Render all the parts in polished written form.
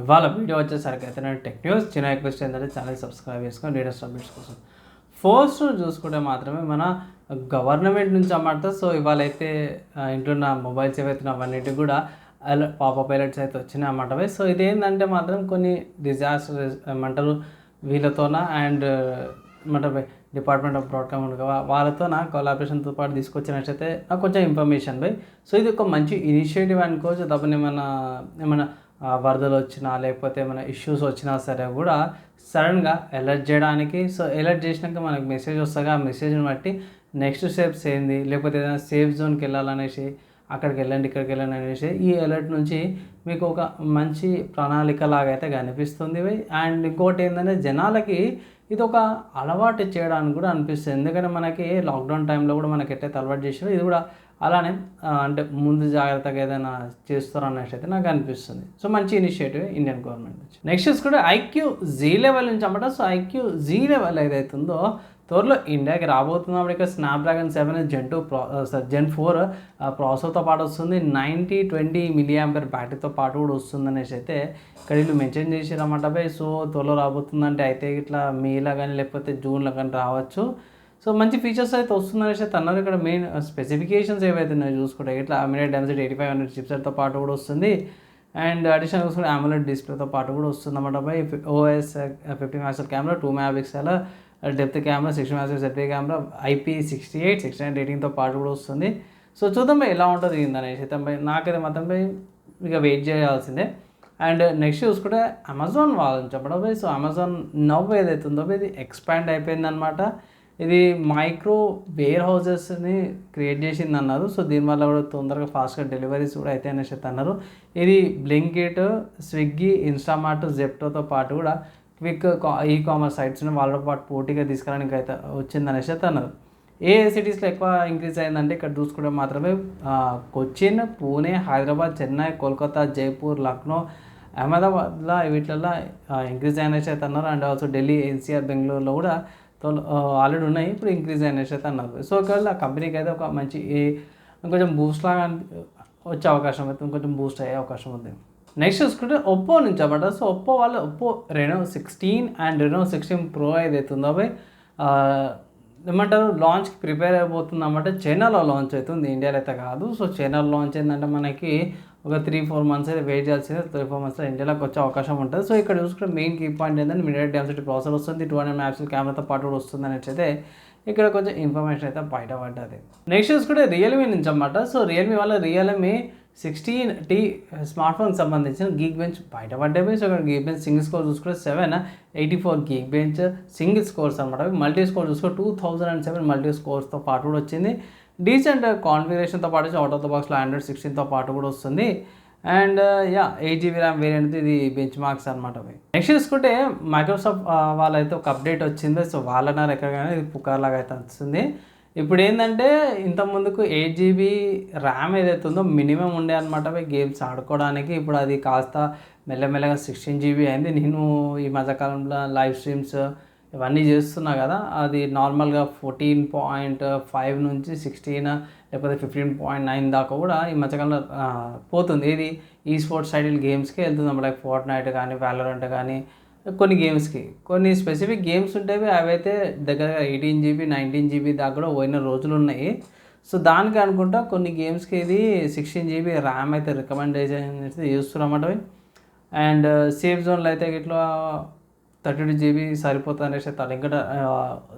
ఇవాళ వీడియో వచ్చేసరికి అయితే నేను టెక్ న్యూస్ చిన్న రిక్వెస్ట్ ఏంటంటే ఛానల్ సబ్స్క్రైబ్ చేసుకొని లేటెస్ట్ అప్డేట్స్ కోసం ఫస్ట్ చూసుకుంటే మాత్రమే మన గవర్నమెంట్ నుంచి అన్నమాట. సో ఇవాళ అయితే ఇంట్లో ఉన్న మొబైల్స్ ఏవైతే అవన్నిటికి కూడా పాపప్ అలర్ట్స్ అయితే వచ్చినాయి అన్నమాట. సో ఇదేంటంటే మాత్రం కొన్ని డిజాస్టర్ ఏమంటారు వీళ్ళతోన అండ్ ఏమంటారు డిపార్ట్మెంట్ ఆఫ్ బ్రాడ్కాస్ట్ వాళ్ళతో నా కొలాబరేషన్తో పాటు తీసుకొచ్చినట్టయితే నాకు కొంచెం ఇన్ఫర్మేషన్ బై. సో ఇది ఒక మంచి ఇనిషియేటివ్ అనుకోవచ్చు. తప్పని ఏమైనా వరదలు వచ్చినా లేకపోతే ఏమైనా ఇష్యూస్ వచ్చినా సరే కూడా సడన్గా అలర్ట్ చేయడానికి. సో అలర్ట్ చేసినాక మనకు మెసేజ్ వస్తుంది. ఆ మెసేజ్ని బట్టి నెక్స్ట్ స్టెప్స్ ఏంది, లేకపోతే ఏదైనా సేఫ్ జోన్కి వెళ్ళాలనేసి అక్కడికి వెళ్ళండి ఇక్కడికి వెళ్ళండి అనేసి ఈ అలర్ట్ నుంచి మీకు ఒక మంచి ప్రణాళిక లాగా అయితే కనిపిస్తుంది. అండ్ ఇంకోటి ఏంటంటే జనాలకి ఇది ఒక అలవాటు చేయడానికి కూడా అనిపిస్తుంది. ఎందుకంటే మనకి లాక్డౌన్ టైంలో కూడా మనకి ఎట్లయితే అలవాటు చేసారో ఇది కూడా అలానే అంటే ముందు జాగ్రత్తగా ఏదైనా చేస్తారు అన్నట్టు అయితే నాకు అనిపిస్తుంది. సో మంచి ఇనిషియేటివ్ ఇండియన్ గవర్నమెంట్ నుంచి. నెక్స్ట్ చూసుకుంటే ఐక్యూ జీ లెవెల్ నుంచి అన్నమాట. సో ఐక్యూ జీ లెవెల్ ఏదైతుందో త్వరలో ఇండియాకి రాబోతుంది. అప్పుడు ఇక్కడ స్నాప్డ్రాగన్ 7 Gen 4 ప్రాసెసర్తో పాటు వస్తుంది. 9020 mAh బ్యాటరీతో పాటు కూడా వస్తుంది అనేసి అయితే ఇక్కడ వీళ్ళు మెన్షన్ చేసారన్నమాట బై. సో త్వరలో రాబోతుందంటే అయితే ఇట్లా మేలో కానీ లేకపోతే జూన్లో కానీ రావచ్చు. సో మంచి ఫీచర్స్ అయితే వస్తుందనేసి అయితే అన్నారు. ఇక్కడ మెయిన్ స్పెసిఫికేషన్స్ ఏవైతే ఉన్నాయో చూసుకుంటే ఇట్లా అమినేట్ డెన్సిటీ 8500 చిప్సెట్తో పాటు కూడా వస్తుంది. అండ్ అడిషనల్ చూసుకుంటే AMOLED డిస్ప్లేతో పాటు కూడా వస్తుంది అన్నమాట by. OIS 50 megapixel camera, 2 megapixel depth camera, 60 megapixel ZV camera, IP68 69 రేటింగ్తో పాటు కూడా వస్తుంది. సో చూద్దాం బై ఎలా ఉంటుంది ఏందనేసి అయితే బై. నాకైతే మాత్రం బై ఇక వెయిట్ చేయాల్సిందే. అండ్ నెక్స్ట్ చూసుకుంటే అమెజాన్ వాళ్ళని చెప్పడం బై. సో అమెజాన్ నవ్ ఏదైతే ఉందో ఇది ఎక్స్పాండ్ అయిపోయిందనమాట. ఇది మైక్రో వేర్ హౌజెస్ని క్రియేట్ చేసింది అన్నారు. సో దీనివల్ల కూడా తొందరగా ఫాస్ట్గా డెలివరీస్ కూడా అయితే అనేసి అన్నారు. ఇది బ్లింకిట్, స్విగ్గీ, ఇన్స్టామార్ట్, జెప్టోతో పాటు కూడా క్విక్ ఈ కామర్స్ సైట్స్ని వాళ్ళతో పాటు పోటీగా తీసుకురావడానికి అయితే వచ్చిందనేసి అయితే అన్నారు. ఏ సిటీస్లో ఎక్కువ ఇంక్రీజ్ అయిందంటే ఇక్కడ చూసుకుంటే మాత్రమే కొచ్చిన్, పూణే, హైదరాబాద్, చెన్నై, కోల్కతా, జైపూర్, లక్నో, అహ్మదాబాద్లో వీటిల్లో ఇంక్రీజ్ అయినసి అయితే అన్నారు. అండ్ ఆల్సో ఢిల్లీ, ఎన్సీఆర్, బెంగళూరులో కూడా ఆల్రెడీ ఉన్నాయి, ఇప్పుడు ఇంక్రీజ్ అయినసి అయితే అన్నారు. సో ఒకవేళ ఆ కంపెనీకి అయితే ఒక మంచి కొంచెం బూస్ట్ లాగా వచ్చే అవకాశం అయితే ఇంకొంచెం బూస్ట్ అయ్యే అవకాశం ఉంది. నెక్స్ట్ చూసుకుంటే ఒప్పో నుంచి అన్నమాట. సో ఒప్పో వాళ్ళు Oppo Reno 16 and Reno 16 Pro ఏదైతే ఉందో అవి ఏమంటారు లాంచ్కి ప్రిపేర్ అయిపోతుంది అన్నమాట. చైనాలో లాంచ్ అవుతుంది, ఇండియాలో అయితే కాదు. సో చైనాలో లాంచ్ అయిందంటే మనకి ఒక 3-4 months అయితే వెయిట్ చేయాల్సిందే. 3-4 months ఇండియాలోకి వచ్చే అవకాశం ఉంటుంది. సో ఇక్కడ చూసుకుంటే మెయిన్ కీ పాయింట్ ఏంటంటే మిడియట్ డెన్సిటీ ప్రాసెసర్ వస్తుంది, 200 మెగాపిక్సెల్ కెమెరాతో పాటు కూడా వస్తుంది అనేసి అయితే ఇక్కడ కొంచెం ఇన్ఫర్మేషన్ అయితే బయటపడ్డది. నెక్స్ట్ చూసుకుంటే రియల్మీ నుంచి అన్నమాట. సో రియల్మీ వాళ్ళ రియల్మీ 16T స్మార్ట్ ఫోన్కి సంబంధించిన గీక్ బెంచ్ బయటపడ్డాయి. సో ఇక్కడ గీక్ బెంచ్ సింగిల్ స్కోర్ చూసుకుంటే 784 గీక్ బెంచ్ సింగిల్ స్కోర్స్ అనమాట. మల్టీ స్కోర్ చూసుకుంటే 2007 మల్టీ స్కోర్స్తో పాటు కూడా వచ్చింది. డీసెంట్ కాన్ఫిగరేషన్తో పాటు అవుట్ ఆఫ్ ద బాక్స్లో Android 16తో పాటు కూడా వస్తుంది. అండ్ 8GB ర్యామ్ వేరియంట్ ఇది బెంచ్ మార్క్స్ అనమాట. నెక్స్ట్ చూసుకుంటే మైక్రోసాఫ్ట్ వాళ్ళైతే ఒక అప్డేట్ వచ్చింది. సో వాళ్ళన్నారు ఎక్కడైనా ఇది పుకార్లాగా అయితే వస్తుంది. ఇప్పుడు ఏంటంటే ఇంతకుముందుకు 8GB ర్యామ్ ఏదైతే ఉందో మినిమం ఉండే అనమాట గేమ్స్ ఆడుకోవడానికి. ఇప్పుడు అది కాస్త మెల్లమెల్లగా 16GB అయింది. నేను ఈ మధ్యకాలంలో లైవ్ స్ట్రీమ్స్ ఇవన్నీ చేస్తున్నా కదా, అది నార్మల్గా 14.5 నుంచి 16 లేకపోతే 15.9 దాకా కూడా ఈ మధ్యకాలంలో పోతుంది. ఇది ఈ స్పోర్ట్స్ టైటిల్ గేమ్స్కి వెళ్తుంది అన్నమాట. లైక్ ఫోర్ట్నైట్ కానీ, వ్యాలోరెంట్ కానీ కొన్ని గేమ్స్కి కొన్ని స్పెసిఫిక్ గేమ్స్ ఉంటాయి. అవైతే దగ్గర 18GB 19GB దాకా కూడా పోయిన రోజులు ఉన్నాయి. సో దానికి అనుకుంటా కొన్ని గేమ్స్కి ఇది 16GB ర్యామ్ అయితే రికమెండేషన్ అయితే చేస్తున్నమాట. అండ్ సేఫ్ జోన్లో అయితే ఇట్లా 32GB సరిపోతుంది అనేసి చెప్తారు. ఇంకా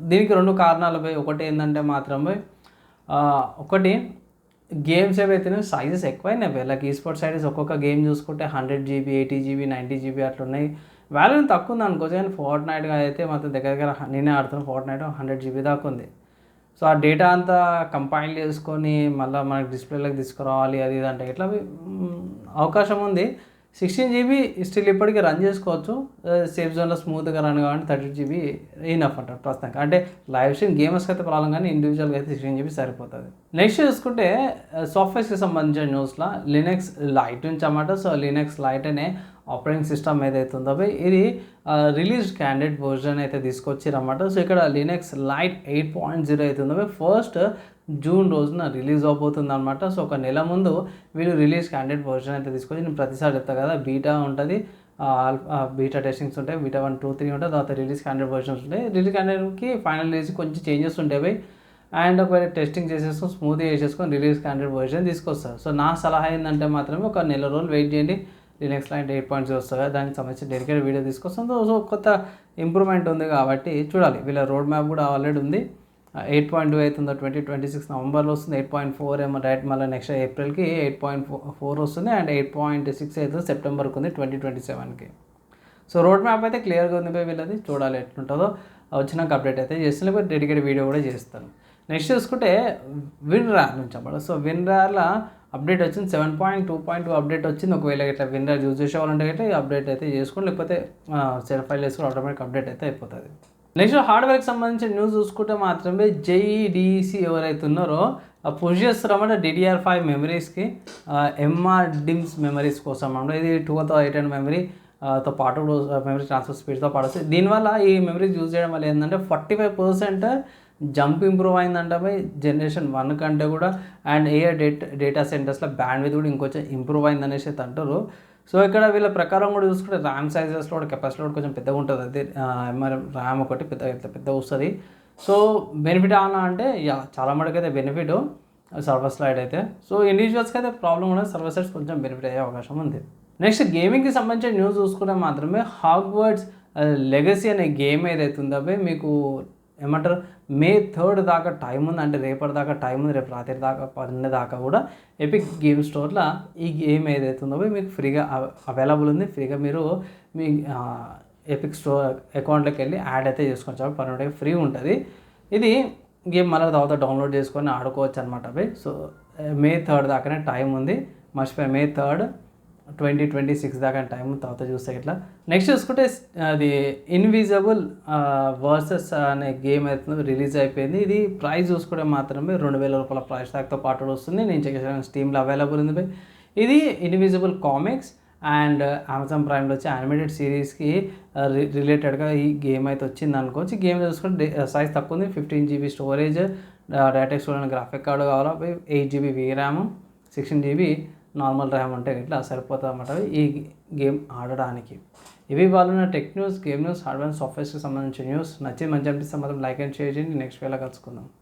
దీనికి 2 కారణాలు పోయి. ఒకటి ఏంటంటే మాత్రం పోయి ఒకటి గేమ్స్ ఏవైతే సైజెస్ ఎక్కువైనాయి. లైక్ ఈ స్పోర్ట్స్ సైజెస్ ఒక్కొక్క గేమ్ చూసుకుంటే 100GB 80GB 90GB అట్లా ఉన్నాయి. వాల్యూ తక్కువ ఉంది అనుకోవచ్చు. కానీ ఫోర్ట్నైట్గా అయితే మొత్తం దగ్గర నేనే ఆడుతున్నాను. ఫోర్ట్నైట్ 100GB దాకా ఉంది. సో ఆ డేటా అంతా కంపైల్ చేసుకొని మళ్ళీ మనకి డిస్ప్లేలోకి తీసుకురావాలి అది ఇది అంటే ఇట్లా అవకాశం ఉంది. 16GB స్టిల్ ఇప్పటికీ రన్ చేసుకోవచ్చు. సేఫ్ జోన్లో స్మూత్గా రన్ కావాలంటే 32GB ఇనఫ్ అంటారు ప్రస్తుతానికి. అంటే లైవ్ స్ట్రీమ్ గేమర్స్కి అయితే ప్రాబ్లం, కానీ ఇండివిజువల్గా అయితే 16GB సరిపోతుంది. నెక్స్ట్ చూసుకుంటే సాఫ్ట్వేర్స్కి సంబంధించిన న్యూస్లో లినక్స్ లైట్ నుంచి అన్నమాట. సో లినక్స్ లైట్ అనే ఆపరేటింగ్ సిస్టమ్ ఏదైతే ఉందో ఇది రిలీజ్ క్యాండిడేట్ వర్జన్ అయితే తీసుకొచ్చిరన్నమాట. సో ఇక్కడ లినక్స్ లైట్ 8.0 అవుతుందో ఫస్ట్ జూన్ రోజున రిలీజ్ అవబోతుంది అనమాట. సో ఒక నెల ముందు వీళ్ళు రిలీజ్ క్యాండిడేట్ వర్జన్ అయితే తీసుకొచ్చి నేను ప్రతిసారి చెప్తా కదా బీటా ఉంటుంది బీటా టెస్టింగ్స్ ఉంటాయి, బీటా 1, 2, 3 ఉంటాయి, తర్వాత రిలీజ్ క్యాండిడేట్ వర్షన్స్ ఉంటాయి. రిలీజ్ క్యాండిడేట్కి ఫైనల్ రిలీజ్ కొంచెం చేంజెస్ ఉంటాయి. అండ్ ఒకవేళ టెస్టింగ్ చేసేసుకొని స్మూత్గా చేసేసుకొని రిలీజ్ క్యాండిడేట్ వర్షన్ తీసుకొస్తారు. సో నా సలహా ఏంటంటే మాత్రమే ఒక నెల రోజులు వెయిట్ చేయండి. లినక్స్ క్లయింట్ 8.0 వస్తుంది, దానికి సంబంధించి డెడికేటెడ్ వీడియో తీసుకొస్తాం. సో కొత్త ఇంప్రూవ్మెంట్ ఉంది కాబట్టి చూడాలి. వీళ్ళ రోడ్ మ్యాప్ కూడా ఆల్రెడీ ఉంది. 8.2 అవుతుందో 2026 నవంబర్లో వస్తుంది. 8.4 ఏమో డైరెక్ట్ మళ్ళీ నెక్స్ట్ ఏప్రిల్కి 8.4 వస్తుంది. అండ్ 8.6 అవుతుంది సెప్టెంబర్కి ఉంది 2027కి. సో రోడ్ మ్యాప్ అయితే క్లియర్గా ఉంది వీళ్ళది. చూడాలి ఎట్లుంటుందో. వచ్చినాక అప్డేట్ అయితే చేస్తాను, లేకపోతే డెడికేటెడ్ వీడియో కూడా చేస్తాను. నెక్స్ట్ చూసుకుంటే WinRAR నుంచి అన్నమాట. సో WinRARలో అప్డేట్ వచ్చింది, 7.2.2 అప్డేట్ వచ్చింది. ఒకవేళ ఇట్లా WinRAR యూజ్ చేసే వాళ్ళంటే ఇట్లా అప్డేట్ అయితే చేసుకోండి, లేకపోతే సెల్ ఫైల్ వేసుకొని ఆటోమేటిక్ అప్డేట్ అయితే అయిపోతుంది. నెక్స్ట్ హార్డ్వేర్కి సంబంధించిన న్యూస్ చూసుకుంటే మాత్రమే JEDEC ఎవరైతే ఉన్నారో పుష్ చేస్తున్నారన్నమాట DDR5 మెమరీస్కి, MRDIMMs మెమరీస్ కోసం అన్నమాట. ఇది 2800 మెమరీ తో పాటు మెమరీ ట్రాన్స్ఫర్ స్పీడ్తో పాటు వస్తుంది. దీనివల్ల ఈ మెమరీస్ యూజ్ చేయడం వల్ల ఏంటంటే 45% జంప్ ఇంప్రూవ్ అయిందంట జనరేషన్ 1 కంటే కూడా. అండ్ డేటా సెంటర్స్లో బ్యాండ్విడ్త్ కూడా ఇంకొంచెం ఇంప్రూవ్ అయిందనేసి అయితే అంటారు. సో ఇక్కడ వీళ్ళ ప్రకారం కూడా చూసుకుంటే ర్యామ్ సైజెస్లో కూడా కెపాసిటీ కూడా కొంచెం పెద్దగా ఉంటుంది. అదే ర్యామ్ ఒకటి పెద్ద వస్తుంది. సో బెనిఫిట్ అన్నా అంటే చాలా మటుకు అయితే బెనిఫిట్ సర్వర్ సైడ్ అయితే. సో ఇండివిజువల్స్కి అయితే ప్రాబ్లం ఉండదు, సర్వర్ సైడ్స్ కొంచెం బెనిఫిట్ అయ్యే అవకాశం ఉంది. నెక్స్ట్ గేమింగ్కి సంబంధించిన న్యూస్ చూసుకుంటే మాత్రమే హాగ్వర్డ్స్ లెగసీ అనే గేమ్ ఏదైతే ఉందో మీకు ఏమంటారు May 3 దాకా టైం ఉంది. అంటే రేపటి దాకా టైం ఉంది, రేపు రాత్రి దాకా 12 దాకా కూడా ఎపిక్ గేమ్ స్టోర్లో ఈ గేమ్ ఏదైతే ఉందో మీకు ఫ్రీగా అవైలబుల్ ఉంది. ఫ్రీగా మీరు మీ ఎపిక్ స్టోర్ అకౌంట్లోకి వెళ్ళి యాడ్ అయితే చేసుకోవచ్చు. 12 డేస్ ఫ్రీ ఉంటుంది. ఇది గేమ్ మళ్ళీ తర్వాత డౌన్లోడ్ చేసుకొని ఆడుకోవచ్చు అనమాట. సో May 3 దాకానే టైం ఉంది. మర్చిపోయి May 3, 2026 దాకా టైం తర్వాత చూస్తే ఇట్లా. నెక్స్ట్ చూసుకుంటే అది ఇన్విజిబుల్ వర్సెస్ అనే గేమ్ అయితే రిలీజ్ అయిపోయింది. ఇది ప్రైస్ చూసుకుంటే మాత్రమే 2000 రూపాయల ప్రైస్ ట్యాగ్తో పాటు వస్తుంది. నేను చెక్ చేసాను, స్టీమ్లో అవైలబుల్ ఉంది. ఇది ఇన్విజిబుల్ కామిక్స్ అండ్ అమెజాన్ ప్రైమ్లో వచ్చి యానిమేటెడ్ సిరీస్కి రిలేటెడ్గా ఈ గేమ్ అయితే వచ్చింది అనుకోవచ్చు. గేమ్ చూసుకుంటే సైజ్ తక్కువ ఉంది, 15 GB స్టోరేజ్, డేటా ఎక్స్టోరెంట్ గ్రాఫిక్ కార్డు కావాలా, 8 GB VRAM, 16 GB normal RAM ఉంటే ఇట్లా సరిపోతుంది అన్నమాట ఈ గేమ్ ఆడడానికి. ఇవి వాళ్ళ tech news, game news, hardware సాఫ్ట్వేర్స్కి సంబంధించిన న్యూస్. నచ్చి మంచి అనిపిస్తే మాత్రం లైక్ అండ్ షేర్ చేయండి. నెక్స్ట్ వేళ కలుసుకుందాం.